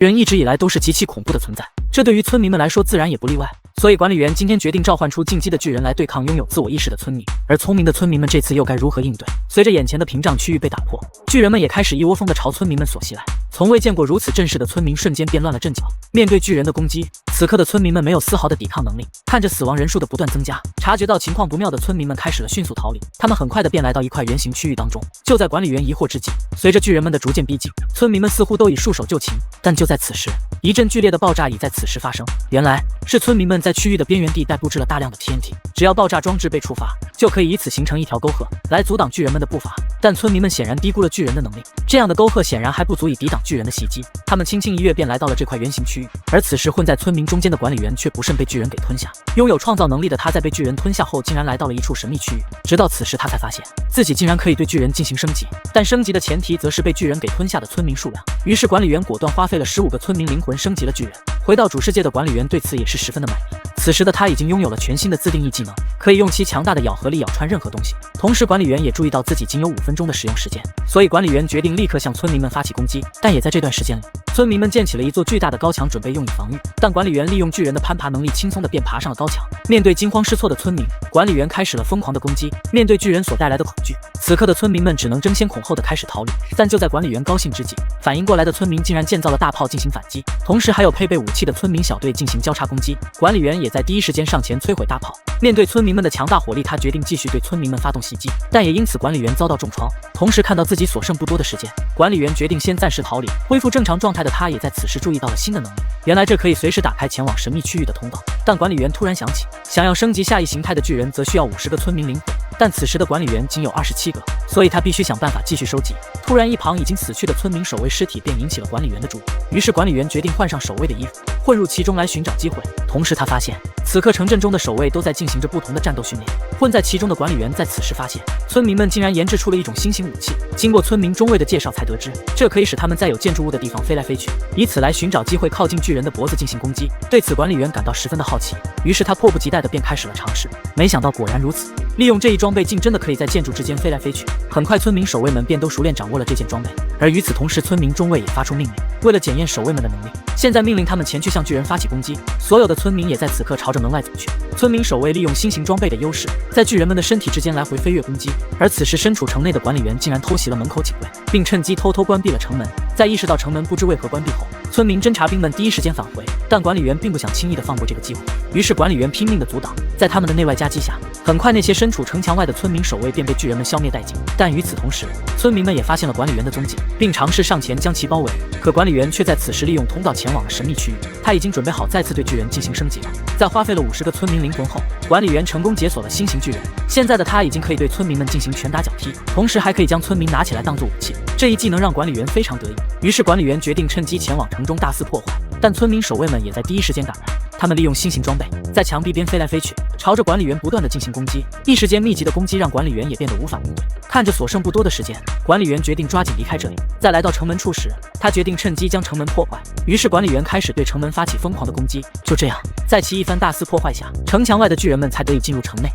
人一直以来都是极其恐怖的存在，这对于村民们来说自然也不例外。所以管理员今天决定召唤出进击的巨人来对抗拥有自我意识的村民。而聪明的村民们这次又该如何应对？随着眼前的屏障区域被打破，巨人们也开始一窝蜂地朝村民们所袭来。从未见过如此阵势的村民瞬间变乱了阵脚。面对巨人的攻击，此刻的村民们没有丝毫的抵抗能力。看着死亡人数的不断增加，察觉到情况不妙的村民们开始了迅速逃离。他们很快的便来到一块圆形区域当中。就在管理员疑惑之际，随着巨人们的逐渐逼近，村民们似乎都已束手就擒。但就在此时，一阵剧烈的爆炸已在此时发生。原来是村民们在区域的边缘地带布置了大量的 TNT， 只要爆炸装置被触发，就可以以此形成一条沟壑，来阻挡巨人们的步伐。但村民们显然低估了巨人的能力，这样的沟壑显然还不足以抵挡巨人的袭击。他们轻轻一跃便来到了这块圆形区域，而此时混在村民中间的管理员却不慎被巨人给吞下。拥有创造能力的他在被巨人吞下后，竟然来到了一处神秘区域。直到此时，他才发现自己竟然可以对巨人进行升级，但升级的前提则是被巨人给吞下的村民数量。于是管理员果断花费了15个村民灵魂升级了巨人。回到主世界的管理员对此也是十分的满意。此时的他已经拥有了全新的自定义技能，可以用其强大的咬合力咬穿任何东西。同时管理员也注意到自己仅有5分钟的使用时间，所以管理员决定立刻向村民们发起攻击。但也在这段时间里，村民们建起了一座巨大的高墙，准备用以防御。但管理员利用巨人的攀爬能力，轻松地便爬上了高墙。面对惊慌失措的村民，管理员开始了疯狂的攻击。面对巨人所带来的恐惧，此刻的村民们只能争先恐后地开始逃离。但就在管理员高兴之际，反应过来的村民竟然建造了大炮进行反击，同时还有配备武器的村民小队进行交叉攻击。管理员也在第一时间上前摧毁大炮。面对村民们的强大火力，他决定继续对村民们发动袭击，但也因此管理员遭到重创。同时看到自己所剩不多的时间，管理员决定先暂时逃离。恢复正常状态的他也在此时注意到了新的能力，原来这可以随时打开前往神秘区域的通道。但管理员突然想起，想要升级下一形态的巨人则需要50个村民灵魂，但此时的管理员仅有27个，所以他必须想办法继续收集。突然一旁已经死去的村民守卫尸体便引起了管理员的注意，于是管理员决定换上守卫的衣服，混入其中来寻找机会。同时他发现此刻城镇中的守卫都在进行着不同的战斗训练。混在其中的管理员在此时发现，村民们竟然研制出了一种新型武器。经过村民中尉的介绍才得知，这可以使他们在有建筑物的地方飞来飞去，以此来寻找机会靠近巨人的脖子进行攻击。对此管理员感到十分的好奇，于是他迫不及待地便开始了尝试。没想到果然如此，利用这一装备竟真的可以在建筑之间飞来飞去。很快村民守卫们便都熟练掌握了这件装备。而与此同时，村民中尉也发出命令，为了检验守卫们的能力，现在命令他们前去向巨人发起攻击。所有的村民也在此刻朝着门外走去。村民守卫利用新型装备的优势，在巨人们的身体之间来回飞跃攻击。而此时身处城内的管理员竟然偷袭了门口警卫，并趁机偷偷关闭了城门。在意识到城门不知为何关闭后，村民侦察兵们第一时间返回，但管理员并不想轻易的放过这个机会，于是管理员拼命的阻挡。在他们的内外夹击下，很快那些身处城墙外的村民守卫便被巨人们消灭殆尽。但与此同时，村民们也发现了管理员的踪迹，并尝试上前将其包围。可管理员却在此时利用通道前往了神秘区域，他已经准备好再次对巨人进行升级了。在花费了50个村民灵魂后，管理员成功解锁了新型巨人。现在的他已经可以对村民们进行拳打脚踢，同时还可以将村民拿起来当做武器。这一技能让管理员非常得意，于是管理员决定趁机前往城中大肆破坏。但村民守卫们也在第一时间赶来，他们利用新型装备在墙壁边飞来飞去，朝着管理员不断的进行攻击。一时间密集的攻击让管理员也变得无法应对。看着所剩不多的时间，管理员决定抓紧离开这里。在来到城门处时，他决定趁机将城门破坏。于是管理员开始对城门发起疯狂的攻击。就这样，在其一番大肆破坏下，城墙外的巨人们才得以进入城内。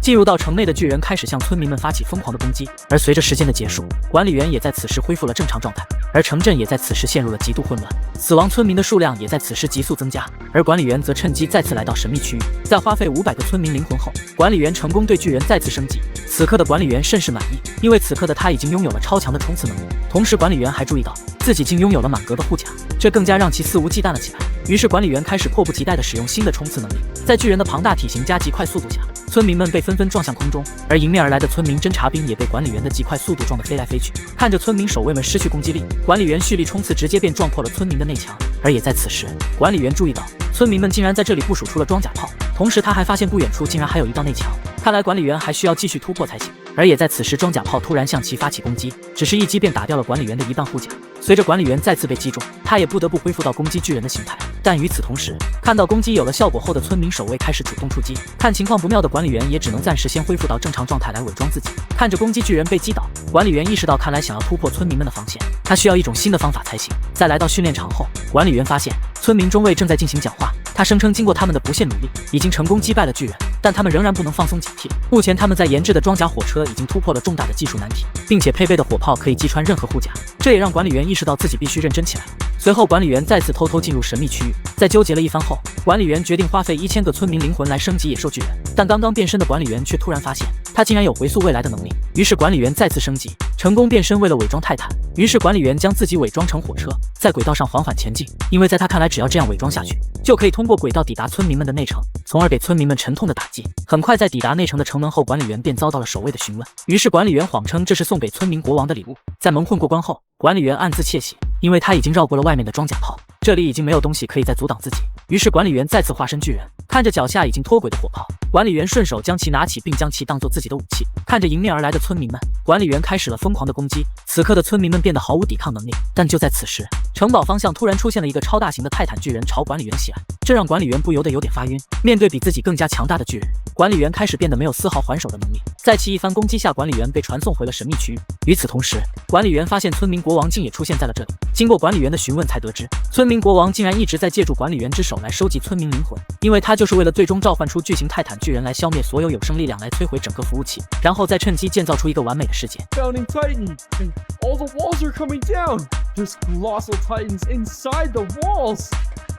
进入到城内的巨人开始向村民们发起疯狂的攻击，而随着时间的结束，管理员也在此时恢复了正常状态，而城镇也在此时陷入了极度混乱，死亡村民的数量也在此时急速增加。而管理员则趁机再次来到神秘区域，在花费500个村民灵魂后，管理员成功对巨人再次升级。此刻的管理员甚是满意，因为此刻的他已经拥有了超强的冲刺能力。同时管理员还注意到自己竟拥有了满格的护甲，这更加让其肆无忌惮了起来。于是管理员开始迫不及待地使用新的冲刺能力，在巨人的庞大体型加极快速度下，村民们被纷纷撞向空中，而迎面而来的村民侦察兵也被管理员的极快速度撞得飞来飞去。看着村民守卫们失去攻击力，管理员蓄力冲刺，直接便撞破了村民的内墙。而也在此时，管理员注意到村民们竟然在这里部署出了装甲炮，同时他还发现不远处竟然还有一道内墙，看来管理员还需要继续突破才行。而也在此时，装甲炮突然向其发起攻击，只是一击便打掉了管理员的一半护甲。随着管理员再次被击中，他也不得不恢复到攻击巨人的形态。但与此同时，看到攻击有了效果后的村民守卫开始主动出击，看情况不妙的管理员也只能暂时先恢复到正常状态来伪装自己。看着攻击巨人被击倒，管理员意识到看来想要突破村民们的防线，他需要一种新的方法才行。在来到训练场后，管理员发现村民中尉正在进行讲话，他声称经过他们的不懈努力，已经成功击败了巨人。但他们仍然不能放松警惕。目前他们在研制的装甲火车已经突破了重大的技术难题，并且配备的火炮可以击穿任何护甲，这也让管理员意识到自己必须认真起来。随后，管理员再次偷偷进入神秘区域，在纠结了一番后，管理员决定花费1000个村民灵魂来升级野兽巨人。但刚刚变身的管理员却突然发现，他竟然有回溯未来的能力。于是管理员再次升级，成功变身为了伪装泰坦。于是管理员将自己伪装成火车，在轨道上缓缓前进，因为在他看来，只要这样伪装下去，就可以通过轨道抵达村民们的内城，从而给村民们沉痛的打击。很快，在抵达内城的城门后，管理员便遭到了守卫的询问。于是管理员谎称这是送给村民国王的礼物。在蒙混过关后，管理员暗自窃喜，因为他已经绕过了外面的装甲炮，这里已经没有东西可以再阻挡自己。于是管理员再次化身巨人，看着脚下已经脱轨的火炮，管理员顺手将其拿起，并将其当作自己的武器。看着迎面而来的村民们，管理员开始了疯狂的攻击。此刻的村民们变得毫无抵抗能力，但就在此时，城堡方向突然出现了一个超大型的泰坦巨人朝管理员袭来，这让管理员不由得有点发晕。面对比自己更加强大的巨人，管理员开始变得没有丝毫还手的能力。在其一番攻击下，管理员被传送回了神秘区域。与此同时，管理员发现村民国王竟也出现在了这里。经过管理员的询问，才得知村民国王竟然一直在借助管理员之手来收集村民灵魂，因为他就是为了最终召唤出巨型泰坦巨人来消灭所有有生力量，来摧毁整个服务器，然后再趁机建造出一个完美的世界。Founding Titan, and all the walls are coming down. There's colossal titans inside the walls.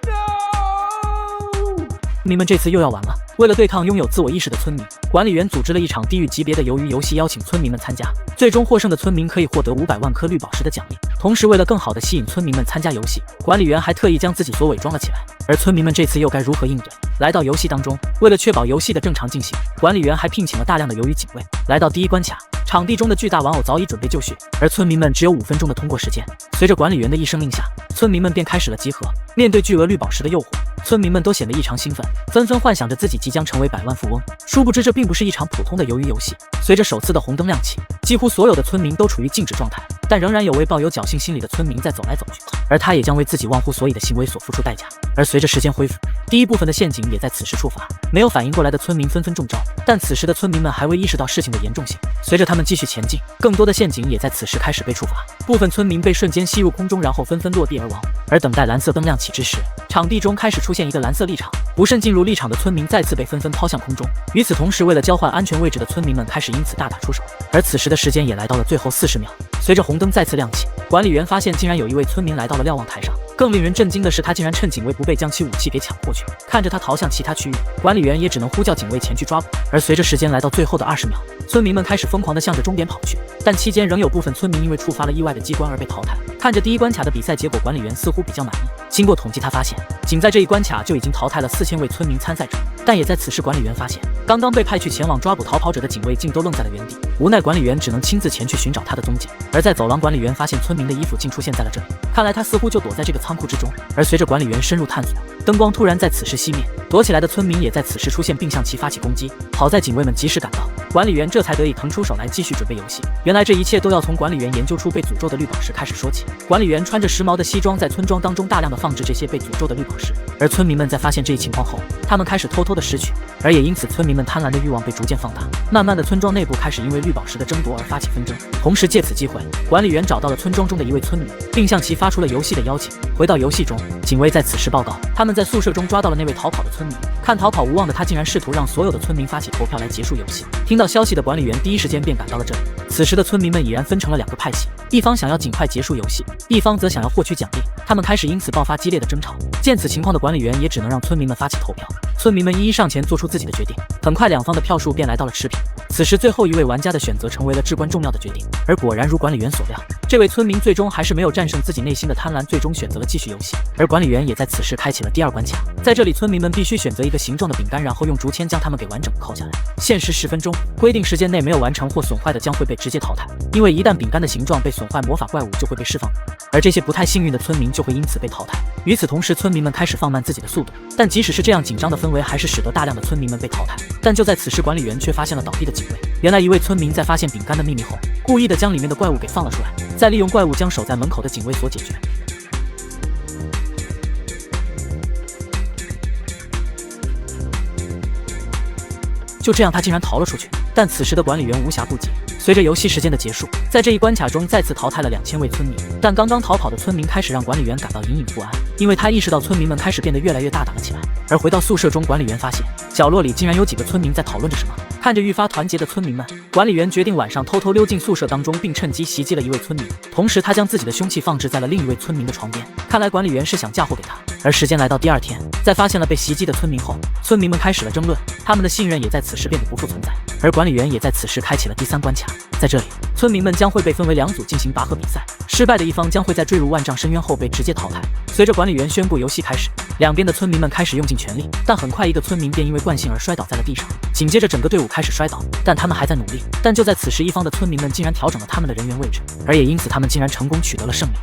No! 你们这次又要完了。为了对抗拥有自我意识的村民，管理员组织了一场地狱级别的鱿鱼游戏，邀请村民们参加。最终获胜的村民可以获得500万颗绿宝石的奖励。同时，为了更好地吸引村民们参加游戏，管理员还特意将自己所伪装了起来。而村民们这次又该如何应对？来到游戏当中，为了确保游戏的正常进行，管理员还聘请了大量的鱿鱼警卫。来到第一关卡，场地中的巨大玩偶早已准备就绪，而村民们只有5分钟的通过时间。随着管理员的一声令下，村民们便开始了集合。面对巨额绿宝石的诱惑，村民们都显得异常兴奋，纷纷幻想着自己即将成为百万富翁。殊不知，这并不是一场普通的鱿鱼游戏。随着首次的红灯亮起，几乎所有的村民都处于静止状态，但仍然有位抱有侥幸心理的村民在走来走去，而他也将为自己忘乎所以的行为所付出代价。而随着时间恢复，第一部分的陷阱也在此时触发，没有反应过来的村民纷纷中招，但此时的村民们还未意识到事情的严重性。随着他们继续前进，更多的陷阱也在此时开始被触发，部分村民被瞬间吸入空中，然后纷纷落地而亡。而等待蓝色灯亮起之时，场地中开始出现一个蓝色立场，不慎进入立场的村民再次被纷纷抛向空中。与此同时，为了交换安全位置的村民们开始因此大打出手。而此时的时间也来到了最后40秒，随着红灯再次亮起，管理员发现竟然有一位村民来到了瞭望台上。更令人震惊的是，他竟然趁警卫不备将其武器给抢过去。看着他逃向其他区域，管理员也只能呼叫警卫前去抓捕。而随着时间来到最后的20秒，村民们开始疯狂地向着终点跑去，但期间仍有部分村民因为触发了意外的机关而被淘汰。看着第一关卡的比赛结果，管理员似乎比较满意。经过统计，他发现仅在这一关卡就已经淘汰了4000位村民参赛者。但也在此时，管理员发现刚刚被派去前往抓捕逃跑者的警卫竟都愣在了原地。无奈管理员只能亲自前去寻找他的踪迹。而在走廊，管理员发现村民的衣服竟出现在了这里，看来他似乎就躲在这个仓库之中。而随着管理员深入探索，灯光突然在此时熄灭，躲起来的村民也在此时出现，并向其发起攻击。好在警卫们及时赶到，管理员这才得以腾出手来继续准备游戏。原来这一切都要从管理员研究出被诅咒的绿宝石开始说起。管理员穿着时髦的西装，在村庄当中大量的放置这些被诅咒的绿宝石。而村民们在发现这一情况后，他们开始偷偷的拾取，而也因此村民们贪婪的欲望被逐渐放大。慢慢的，村庄内部开始因为绿宝石的争夺而发起纷争。同时借此机会，管理员找到了村庄中的一位村民，并向其发出了游戏的邀请。回到游戏中，警卫在此时报告，他们在宿舍中抓到了那位逃跑的村民。看逃跑无望的他，竟然试图让所有的村民发起投票来结束游戏。听到消息的管理员第一时间便赶到了这里。此时的村民们已然分成了2个派系，一方想要尽快结束游戏，一方则想要获取奖励。他们开始因此爆发激烈的争吵。见此情况的管理员也只能让村民们发起投票。村民们一一上前做出自己的决定，很快两方的票数便来到了持平。此时最后一位玩家的选择成为了至关重要的决定，而果然如管理员所料，这位村民最终还是没有战胜自己内心的贪婪，最终选择了继续游戏。而管理员也在此时开启了第2关卡，在这里村民们必须选择一个形状的饼干，然后用竹签将它们给完整扣下来，限时10分钟，规定时间内没有完成或损坏的将会被直接淘汰。因为一旦饼干的形状被损坏，魔法怪物就会被释放，而这些不太幸运的村民就会因此被淘汰。与此同时，村民们开始放慢自己的速度，但即使是这样紧张的氛围，还是使得大量的村民们被淘汰。但就在此时，管理员却发现了倒地的警卫。原来一位村民在发现饼干的秘密后，故意的将里面的怪物给放了出来，再利用怪物将守在门口的警卫所解决。就这样，他竟然逃了出去。但此时的管理员无暇顾及，随着游戏时间的结束，在这一关卡中再次淘汰了2000位村民，但刚刚逃跑的村民开始让管理员感到隐隐不安，因为他意识到村民们开始变得越来越大胆了起来。而回到宿舍中，管理员发现角落里竟然有几个村民在讨论着什么。看着愈发团结的村民们，管理员决定晚上偷偷溜进宿舍当中，并趁机袭击了一位村民。同时，他将自己的凶器放置在了另一位村民的床边。看来管理员是想嫁祸给他。而时间来到第2天，在发现了被袭击的村民后，村民们开始了争论，他们的信任也在此时变得不复存在。而管理员也在此时开启了第3关卡，在这里，村民们将会被分为2组进行拔河比赛，失败的一方将会在坠入万丈深渊后被直接淘汰。随着管理员宣布游戏开始，两边的村民们开始用尽全力，但很快一个村民便因为惯性而摔倒在了地上，紧接着整个队伍开始摔倒，但他们还在努力。但就在此时，一方的村民们竟然调整了他们的人员位置，而也因此他们竟然成功取得了胜利。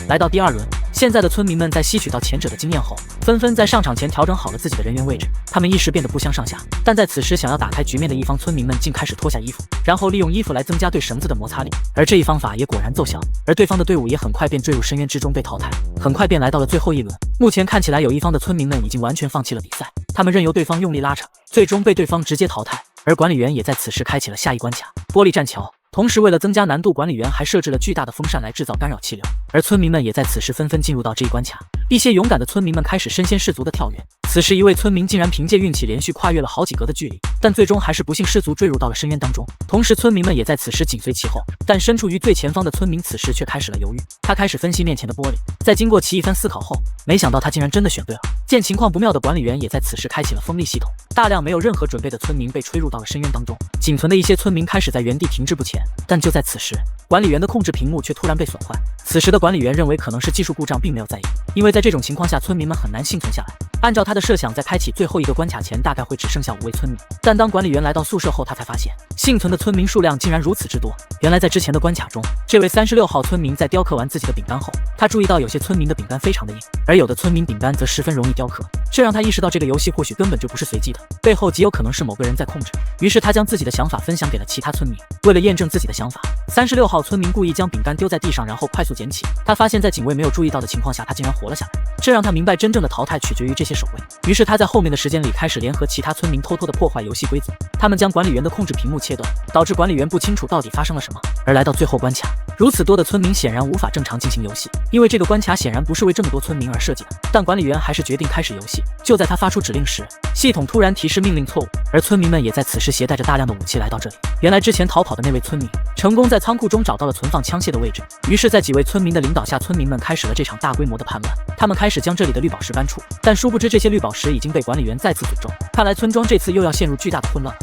来到第2轮，现在的村民们在吸取到前者的经验后，纷纷在上场前调整好了自己的人员位置，他们意识变得不相上下。但在此时，想要打开局面的一方村民们竟开始脱下衣服，然后利用衣服来增加对绳子的摩擦力，而这一方法也果然奏效，而对方的队伍也很快便坠入深渊之中被淘汰，很快便来到了最后一轮。目前看起来有一方的村民们已经完全放弃了比赛，他们任由对方用力拉扯，最终被对方直接淘汰。而管理员也在此时开启了下一关卡——玻璃栈桥。同时，为了增加难度，管理员还设置了巨大的风扇来制造干扰气流，而村民们也在此时纷纷进入到这一关卡。一些勇敢的村民们开始身先士卒的跳跃，此时一位村民竟然凭借运气连续跨越了好几格的距离，但最终还是不幸失足坠入到了深渊当中。同时，村民们也在此时紧随其后，但身处于最前方的村民此时却开始了犹豫，他开始分析面前的玻璃，在经过其一番思考后，没想到他竟然真的选对了。见情况不妙的管理员也在此时开启了风力系统，大量没有任何准备的村民被吹入到了深渊当中，仅存的一些村民开始在原地停滞不前。但就在此时，管理员的控制屏幕却突然被损坏。此时的管理员认为可能是技术故障，并没有在意，因为在这种情况下，村民们很难幸存下来。按照他的设想，在开启最后一个关卡前，大概会只剩下5位村民。但当管理员来到宿舍后，他才发现幸存的村民数量竟然如此之多。原来在之前的关卡中，这位36号村民在雕刻完自己的饼干后，他注意到有些村民的饼干非常的硬，而有的村民饼干则十分容易雕刻，这让他意识到这个游戏或许根本就不是随机的，背后极有可能是某个人在控制。于是他将自己的想法分享给了其他村民。为了验证自己的想法，36号村民故意将饼干丢在地上，然后快速捡起。他发现在警卫没有注意到的情况下，他竟然活了下来，这让他明白真正的淘汰取决于这些守卫。于是他在后面的时间里开始联合其他村民偷偷的破坏游戏规则，他们将管理员的控制屏幕切断，导致管理员不清楚到底发生了什么。而来到最后关卡，如此多的村民显然无法正常进行游戏，因为这个关卡显然不是为这么多村民而设计的。但管理员还是决定开始游戏。就在他发出指令时，系统突然提示命令错误，而村民们也在此时携带着大量的武器来到这里。原来之前逃跑的那位村民成功在仓库中找到了存放枪械的位置，于是在几位村民的领导下，村民们开始了这场大规模的叛乱。他们开始将这里的绿宝石搬出，但殊不知这些绿宝石已经被管理员再次诅咒，看来村庄这次又要陷入巨大的混乱了。